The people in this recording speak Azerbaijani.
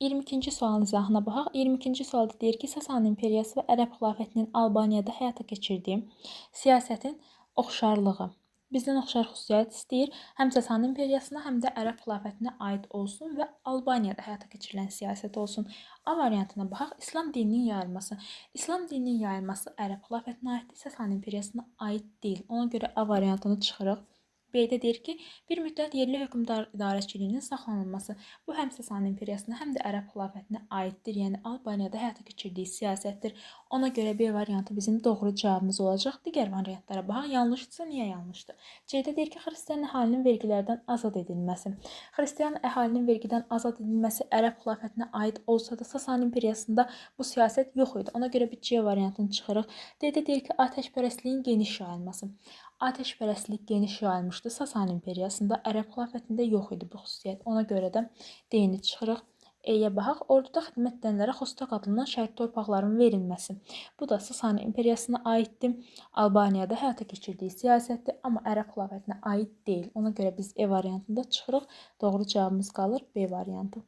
22-ci sualın izahına baxaq. 22-ci sualda deyir ki, Sasani imperiyası və Ərəb xilafətinin Albaniyada həyata keçirdiyi siyasətin oxşarlığı. Bizdən oxşar xüsusiyyət istəyir. Həm Sasani imperiyasına, həm də Ərəb xilafətinə aid olsun və Albaniyada həyata keçirilən siyasət olsun. A variantına baxaq. İslam dininin yayılması. İslam dininin yayılması Ərəb xilafətinə aiddir, Sasani imperiyasına aid deyil. Ona görə A variantını çıxırıq. B-də deyir ki, bir müddət yerli hökmdar idarəçiliyinin saxlanılması. Bu həm Sasani imperiyasına, həm də Ərəb xilafətinə aiddir. Yəni Albaniyada həyata keçirdiyi siyasətdir. Ona görə B variantı bizim doğru cavabımız olacaq. Digər variantlara baxaq. Yanlışdırsa niyə yanlışdır? C-də deyir ki, xristian əhalinin vergilərdən azad edilməsi. Xristian əhalinin vergidən azad edilməsi Ərəb xilafətinə aid olsa da Sasani imperiyasında bu siyasət yox idi. Ona görə bir C variantını çıxırıq. D-də deyir ki, atəşpərəstliyin geniş yayılması. Atəşpərəstlik geniş yayılmışdı Sasani imperiyasında, Ərəb xilafətində yox idi bu xüsusiyyət. Ona görə də D-ni çıxırıq. E-yə baxaq. Orduda xidmət edənlərə xostaq adlanan şəhid torpaqların verilməsi. Bu da Sasani imperiyasına aiddir. Albaniyada həyata keçirdiyi siyasətdir, amma Ərəb xilafətinə aid deyil. Ona görə biz E variantında çıxırıq. Doğru cavabımız qalır B variantı.